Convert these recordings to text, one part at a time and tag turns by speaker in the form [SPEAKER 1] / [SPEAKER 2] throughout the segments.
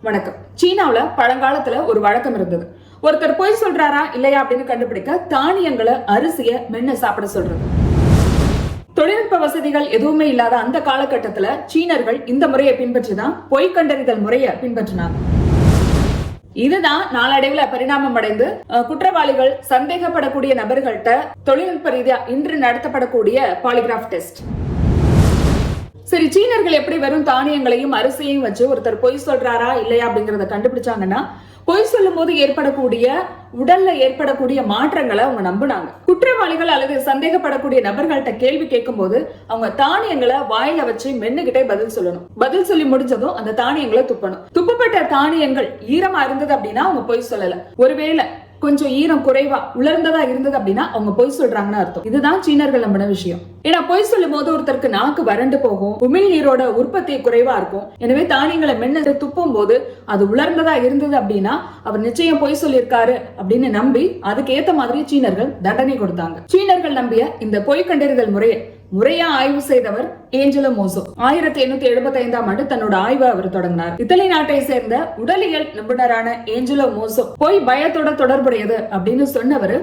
[SPEAKER 1] வணக்கம். சீனாவுல பழங்காலத்துல ஒரு வழக்கம் இருந்தது. ஒருத்தர் பொய் சொல்றாரா இல்லையா அப்படின்னு கண்டுபிடிக்க தானியங்களை அரிசிய மென்னு சாப்பிட சொல்றது. தொழில்நுட்ப வசதிகள் எதுவுமே இல்லாத அந்த காலகட்டத்துல சீனர்கள் இந்த முறையை பின்பற்றிதான் பொய் கண்டறிதல் முறையை பின்பற்றினாங்க. இதுதான் நாளடைவுல பரிணாமம் அடைந்து குற்றவாளிகள் சந்தேகப்படக்கூடிய நபர்கள்ட்ட தொழில்நுட்ப ரீதியா இன்று நடத்தப்படக்கூடிய பாலிகிராஃப் டெஸ்ட். சரி, சீனர்கள் எப்படி வெறும் தானியங்களையும் அரிசியையும் வச்சு ஒருத்தர் பொய் சொல்றாரா இல்லையா அப்படிங்கறத கண்டுபிடிச்சாங்கன்னா, பொய் சொல்லும் போது ஏற்படக்கூடிய உடல்ல ஏற்படக்கூடிய மாற்றங்களை அவங்க நம்பினாங்க. குற்றவாளிகள் அல்லது சந்தேகப்படக்கூடிய நபர்கள்ட்ட கேள்வி கேட்கும் போது அவங்க தானியங்களை வாயில வச்சு மென்னுகிட்டே பதில் சொல்லணும். பதில் சொல்லி முடிஞ்சதும் அந்த தானியங்களை துப்பணும். துப்பப்பட்ட தானியங்கள் ஈரமா இருந்தது அப்படின்னா அவங்க பொய் சொல்லல. ஒருவேளை கொஞ்சம் ஈரம் குறைவா உலர்ந்ததா இருந்தது அப்படின்னா அவங்க பொய் சொல்றாங்கன்னு அர்த்தம். இதுதான் சீனர்கள் நம்பின விஷயம். ஏன்னா பொய் சொல்லும் போது ஒருத்தருக்கு நாக்கு வறண்டு போகும், உமிழ் நீரோட உற்பத்தி குறைவா இருக்கும். எனவே தானியங்களை மென்னு துப்பும் போது அது உலர்ந்ததா இருந்தது அப்படின்னா அவர் நிச்சயம் பொய் சொல்லியிருக்காரு அப்படின்னு நம்பி அதுக்கு ஏத்த மாதிரி சீனர்கள் தண்டனை கொடுத்தாங்க. சீனர்கள் நம்பிய இந்த பொய் கண்டறிதல் முறையா ஆய்வு செய்தவர் ஏஞ்சலோ மோசோ. 1875ஆம் ஆண்டு தன்னோட ஆய்வை அவர் தொடங்கினார். இத்தாலி நாட்டை சேர்ந்த உடலியல் நிபுணரான ஏஞ்சலோ மோசோ பொய் பயத்தோட தொடர்புடையது அப்படின்னு சொன்னவர்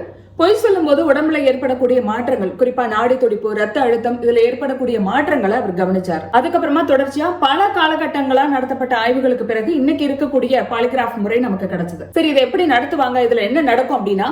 [SPEAKER 1] பொய் சொல்லும் போது உடம்புல ஏற்படக்கூடிய மாற்றங்கள், குறிப்பா நாடி துடிப்பு, ரத்த அழுத்தம், இதுல ஏற்படக்கூடிய மாற்றங்களை அவர் கவனிச்சார். அதுக்கப்புறமா தொடர்ச்சியா பல காலகட்டங்களா நடத்தப்பட்ட ஆய்வுகளுக்கு பிறகு இன்னைக்கு இருக்கக்கூடிய பாலிகிராஃப் முறை நமக்கு கிடைச்சது. சரி, இதை எப்படி நடத்துவாங்க, இதுல என்ன நடக்கும் அப்படின்னா,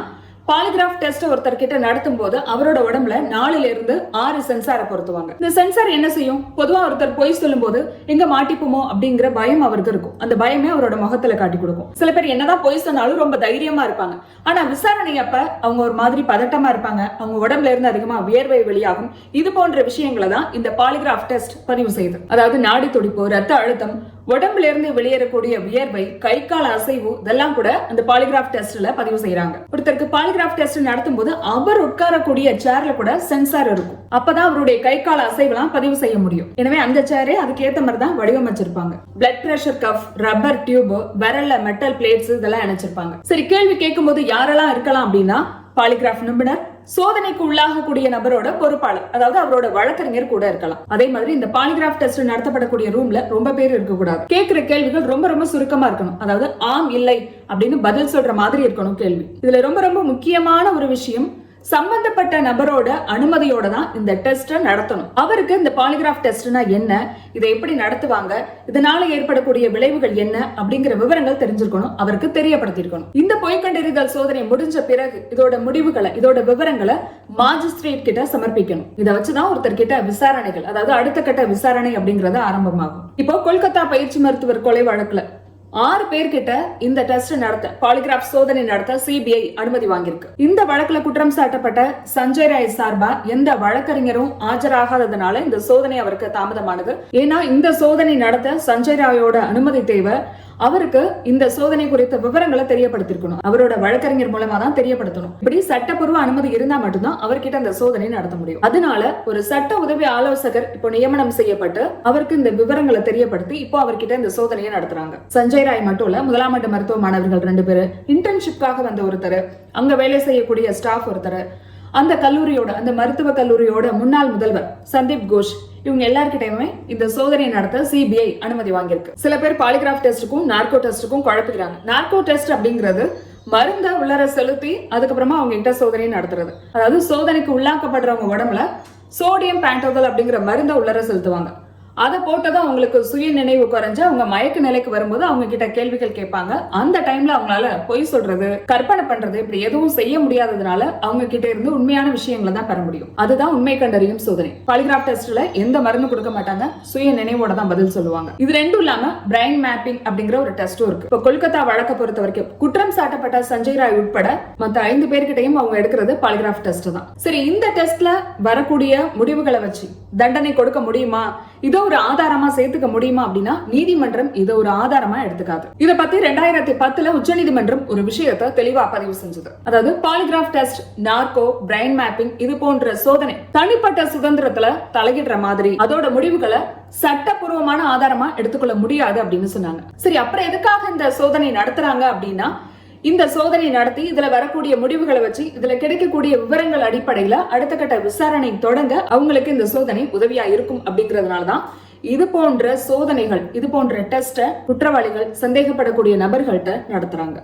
[SPEAKER 1] பாலிகிராஃப் டெஸ்ட் ஒருத்தர் கிட்ட நடத்தும் போது அவரோட உடம்புல 4 இருந்து 6 சென்சாரை பொருத்துவாங்க. இந்த சென்சார் என்ன செய்யும்? பொதுவா ஒருத்தர் பொய் சொல்லும் போது எங்க மாட்டிப்போமோ அப்படிங்கிற பயம் அவருக்கு இருக்கும். அந்த பயமே அவரோட முகத்துல காட்டி கொடுக்கும். சில பேர் என்னதான் பொய் சொன்னாலும் ரொம்ப தைரியமா இருப்பாங்க. ஆனா விசாரணை அப்ப அவங்க ஒரு மாதிரி பதட்டமா இருப்பாங்க. அவங்க உடம்புல இருந்து அதிகமா வியர்வை வெளியாகும். இது போன்ற விஷயங்களை தான் இந்த பாலிகிராஃப் டெஸ்ட் பதிவு செய்யுது. அதாவது நாடி துடிப்பு, ரத்த அழுத்தம், உடம்புல இருந்து வெளியேறக்கூடிய வியர்வை, கை கால அசைவு, இதெல்லாம் கூட அந்த பாலிகிராஃப் டெஸ்ட்ல பதிவு செய்யறாங்க. ஒருத்தருக்கு பாலிகிராஃப் டெஸ்ட் நடத்தும் போது அவர் உட்காரக்கூடிய சேர்ல கூட சென்சார் இருக்கும். அப்பதான் அவருடைய கை கால அசைவெல்லாம் பதிவு செய்ய முடியும். எனவே அந்த சேரே அதுக்கு ஏத்த மாதிரி தான் வடிவமைச்சிருப்பாங்க. Blood pressure cuff, rubber tube, விரல்ல மெட்டல் பிளேட்ஸ் இதெல்லாம் இணைச்சிருப்பாங்க. சரி, கேள்வி கேட்கும் போது யாரெல்லாம் இருக்கலாம் அப்படின்னா, பாலிகிராஃப் நிபுணர், சோதனைக்கு உள்ளாகக்கூடிய நபரோட பொறுப்பாளர், அதாவது அவரோட வழக்கறிஞர் கூட இருக்கலாம். அதே மாதிரி இந்த பாலிகிராஃப் டெஸ்ட் நடத்தப்படக்கூடிய ரூம்ல ரொம்ப பேர் இருக்க கூடாது. கேட்கிற கேள்விகள் ரொம்ப ரொம்ப சுருக்கமா இருக்கணும். அதாவது ஆம் இல்லை அப்படின்னு பதில் சொல்ற மாதிரி இருக்கணும் கேள்வி. இதுல ரொம்ப ரொம்ப முக்கியமான ஒரு விஷயம், சம்பந்தப்பட்ட நபரோட அனுமதியோட தான் இந்த டெஸ்ட் நடத்தணும். அவருக்கு இந்த பாலிகிராஃப் டெஸ்ட்னா என்ன, இதை எப்படி நடத்துவாங்க, இதனால ஏற்படக்கூடிய விளைவுகள் என்ன அப்படிங்கிற விவரங்கள் தெரிஞ்சிருக்கணும், அவருக்கு தெரியப்படுத்திருக்கணும். இந்த பொய் கண்டறிதல் சோதனை முடிஞ்ச பிறகு இதோட முடிவுகளை, இதோட விவரங்களை மாஜிஸ்ட்ரேட் கிட்ட சமர்ப்பிக்கணும். இதை வச்சுதான் ஒருத்தர் கிட்ட விசாரணைகள், அதாவது அடுத்த கட்ட விசாரணை அப்படிங்கறது ஆரம்பமாகும். இப்போ கொல்கத்தா பயிற்சி மருத்துவர் கொலை வழக்குல 6 பேர்கிட்ட இந்த டெஸ்ட் நடத்த, பாலிகிராஃப் சோதனை நடத்த சிபிஐ அனுமதி வாங்கியிருக்கு. இந்த வழக்குல குற்றம் சாட்டப்பட்ட சஞ்சய் ராய் சார்பா எந்த வழக்கறிஞரும் ஆஜராகாததுனால இந்த சோதனை அவருக்கு தாமதமானது. ஏன்னா இந்த சோதனை நடத்த சஞ்சய் ராயோட அனுமதி தேவை. அவருக்கு இந்த சோதனை குறித்த விவரங்களை தெரியப்படுத்திருக்கணும். அவரோட வழக்கறிஞர் மூலமா தான் தெரியப்படுத்தணும். இப்படி சட்டப்பூர்வ அனுமதி இருந்தா மட்டும்தான் அவர்கிட்ட இந்த சோதனை நடத்த முடியும். அதனால ஒரு சட்ட உதவி ஆலோசகர் இப்போ நியமனம் செய்யப்பட்டு அவருக்கு இந்த விவரங்களை தெரியப்படுத்தி இப்போ அவர்கிட்ட இந்த சோதனையை நடத்துறாங்க. சஞ்சய் ராய் மட்டும் இல்ல, முதலாம் ஆண்டு மருத்துவ மாணவர்கள் 2 பேரு, இன்டர்ன்ஷிப்காக வந்த ஒருத்தர், அங்க வேலை செய்யக்கூடிய ஸ்டாஃப் ஒருத்தர், அந்த கல்லூரியோட, அந்த மருத்துவ கல்லூரியோட முன்னாள் முதல்வர் சந்தீப் கோஷ், இவங்க எல்லார்கிட்டயுமே இந்த சோதனை நடத்த சிபிஐ அனுமதி வாங்கியிருக்கு. சில பேர் பாலிகிராஃப் டெஸ்டுக்கும் நார்கோ டெஸ்டுக்கும் குழப்பிக்கிறாங்க. நார்கோ டெஸ்ட் அப்படிங்கிறது மருந்த உள்ளர செலுத்தி அதுக்கப்புறமா அவங்க கிட்ட சோதனை நடத்துறது. அதாவது சோதனைக்கு உள்ளாக்கப்படுறவங்க உடம்புல சோடியம் பேண்டோதல் அப்படிங்கிற மருந்த உள்ளர செலுத்துவாங்க. அதை போட்டதான் அவங்களுக்கு சுய நினைவு குறைஞ்சு அவங்க மயக்க நிலைக்கு வரும்போது அவங்க கிட்ட கேள்விகள் கேட்பாங்க. அந்த டைம்ல அவங்களால பொய் சொல்றது, கற்பனை பண்றது, இப்படி எதுவும் செய்ய முடியாததுனால அவங்க கிட்ட இருந்து உண்மையான விஷயங்களை தான் பெற முடியும். அதுதான் உண்மை கண்டறியும் சோதனை. பாலிகிராஃப் டெஸ்ட்ல எந்த மருந்து கொடுக்க மாட்டாங்க, சுய நினைவோட தான் பதில் சொல்லுவாங்க. இது ரெண்டும் இல்லாம பிரைன் மேப்பிங் அப்படிங்கிற ஒரு டெஸ்டும் இருக்கு. இப்போ கொல்கத்தா வழக்க பொறுத்த வரைக்கும் குற்றம் சாட்டப்பட்ட சஞ்சய் ராய் உட்பட மத்த 5 பேர்கிட்டையும் அவங்க எடுக்கிறது பாலிகிராஃப் டெஸ்ட் தான். சரி, இந்த டெஸ்ட்ல வரக்கூடிய முடிவுகளை வச்சு தண்டனை கொடுக்க முடியுமா, இதோ ஒரு ஆதாரமா சேர்த்துக்க முடியுமா அப்படின்னா நீதிமன்றம் இதை ஒரு ஆதாரமா எடுத்துக்காது. இத பத்தி 2010 உச்சநீதிமன்றம் ஒரு விஷயத்தை தெளிவா பதிவு செஞ்சது. அதாவது polygraph test, narco, brain mapping இது போன்ற சோதனை தனிப்பட்ட சுதந்திரத்துல தலையிடுற மாதிரி அதோட முடிவுகளை சட்டப்பூர்வமான ஆதாரமா எடுத்துக்கொள்ள முடியாது அப்படின்னு சொன்னாங்க. சரி, அப்புறம் எதுக்காக இந்த சோதனை நடத்துறாங்க அப்படின்னா, இந்த சோதனை நடத்தி இதுல வரக்கூடிய முடிவுகளை வச்சு இதுல கிடைக்கக்கூடிய விவரங்கள் அடிப்படையில அடுத்த கட்ட விசாரணை தொடங்க அவங்களுக்கு இந்த சோதனை உதவியா இருக்கும் அப்படிங்கறதுனாலதான் இது போன்ற சோதனைகள், இது போன்ற டெஸ்ட குற்றவாளிகள் சந்தேகப்படக்கூடிய நபர்கள்ட்ட நடத்துறாங்க.